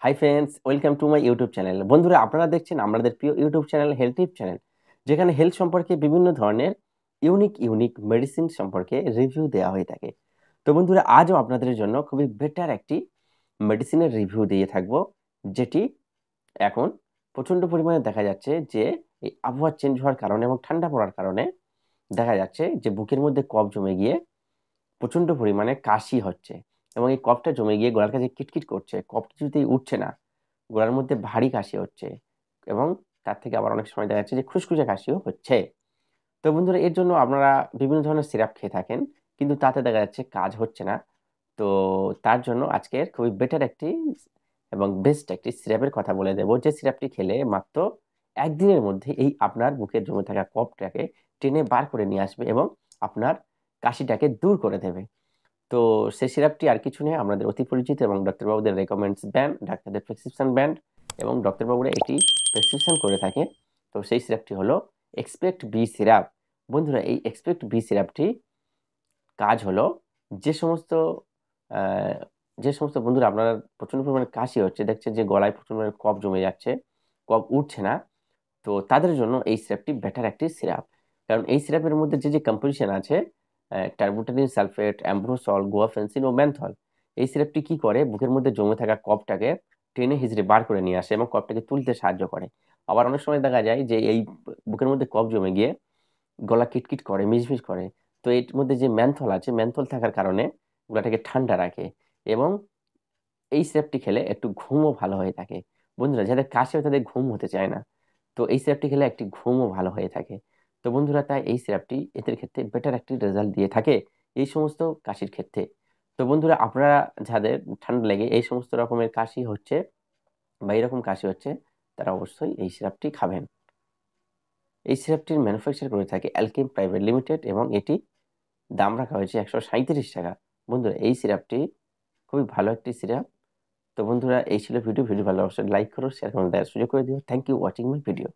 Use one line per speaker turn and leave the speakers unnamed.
Hi friends, welcome to my YouTube channel. বন্ধুরা, আপনারা দেখছেন আমাদের প্রিয় ইউটিউব চ্যানেল হেলথ টিপ চ্যানেল, যেখানে হেলথ সম্পর্কে বিভিন্ন ধরনের ইউনিক মেডিসিন সম্পর্কে রিভিউ দেওয়া হয়ে থাকে। তো বন্ধুরা, আজও আপনাদের জন্য খুবই বেটার একটি মেডিসিনের রিভিউ দিয়ে থাকবো, যেটি এখন প্রচণ্ড পরিমাণে দেখা যাচ্ছে যে এই আবহাওয়া চেঞ্জ হওয়ার কারণে এবং ঠান্ডা পড়ার কারণে দেখা যাচ্ছে যে বুকের মধ্যে কফ জমে গিয়ে প্রচণ্ড পরিমাণে কাশি হচ্ছে এবং এই কফটা জমে গিয়ে গলার কাছে কিটকিট করছে, কফ কিছুতেই উঠছে না, গলার মধ্যে ভারী কাশি হচ্ছে এবং তার থেকে আবার অনেক সময় দেখা যাচ্ছে যে খুসখুসে কাশিও হচ্ছে। তো বন্ধুরা, এর জন্য আপনারা বিভিন্ন ধরনের সিরাপ খেয়ে থাকেন, কিন্তু তাতে দেখা যাচ্ছে কাজ হচ্ছে না। তো তার জন্য আজকের খুবই বেটার একটি এবং বেস্ট একটি সিরাপের কথা বলে দেবো, যে সিরাপটি খেলে মাত্র একদিনের মধ্যে এই আপনার বুকের জমে থাকা কফটাকে টেনে বার করে নিয়ে আসবে এবং আপনার কাশিটাকে দূর করে দেবে। তো সেই সিরাপটি আর কিছু নেই, আমাদের অতি পরিচিত এবং ডাক্তারবাবুদের রেকমেন্ডস ব্যান্ড, ডাক্তারদের প্রেসক্রিপশন ব্যান্ড, এবং ডাক্তারবাবুরা এটি প্রেসক্রিপশন করে থাকে। তো সেই সিরাপটি হলো এক্সপেক্ট বি সিরাপ। বন্ধুরা, এই এক্সপেক্ট বি সিরাপটি কাজ হলো যে সমস্ত আহ, যে সমস্ত বন্ধুরা আপনারা প্রচন্ড পরিমাণে কাশি হচ্ছে, দেখছে যে গলায় প্রচন্ড পরিমাণে কফ জমে যাচ্ছে, কফ উঠছে না, তো তাদের জন্য এই সিরাপটি বেটার একটি সিরাপ। কারণ এই সিরাপের মধ্যে যে যে কম্পোজিশন আছে, টার্বোটানিল সালফেট, অ্যাম্ব্রোসল, গুয়াফেন্সিন ও ম্যানথল, এই সিরাপটি কি করে, বুকের মধ্যে জমে থাকা কফটাকে টেনে হিজড়ে বার করে নিয়ে আসে এবং কফটাকে তুলতে সাহায্য করে। আবার অনেক সময় দেখা যায় যে এই বুকের মধ্যে কফ জমে গিয়ে গলা কিটকিট করে, মিজমিজ করে, তো এর মধ্যে যে ম্যানথল আছে, ম্যানথল থাকার কারণে গলাটাকে ঠান্ডা রাখে এবং এই সিরাপটি খেলে একটু ঘুমও ভালো হয়ে থাকে। বন্ধুরা, যাদের কাশি হয় তাদের ঘুম হতে চায় না, তো এই সিরাপটি খেলে একটি ঘুমও ভালো হয়ে থাকে। তো বন্ধুরা, তাই এই সিরাপটি এদের ক্ষেত্রে বেটার একটি রেজাল্ট দিয়ে থাকে এই সমস্ত কাশির ক্ষেত্রে। তো বন্ধুরা, আপনারা যাদের ঠান্ডা লেগে এই সমস্ত রকমের কাশি হচ্ছে বা এরকম কাশি হচ্ছে, তারা অবশ্যই এই সিরাপটি খাবেন। এই সিরাপটির ম্যানুফ্যাকচার করে থাকে অ্যালকেম প্রাইভেট লিমিটেড এবং এটি দাম রাখা হয়েছে 137 টাকা। বন্ধুরা, এই সিরাপটি খুবই ভালো একটি সিরাপ। তো বন্ধুরা, এই ছিল ভিডিও ভালো অবশ্যই লাইক করো, শেয়ার করো, দেওয়ার সুযোগ করে দিও। Thank you watching my video.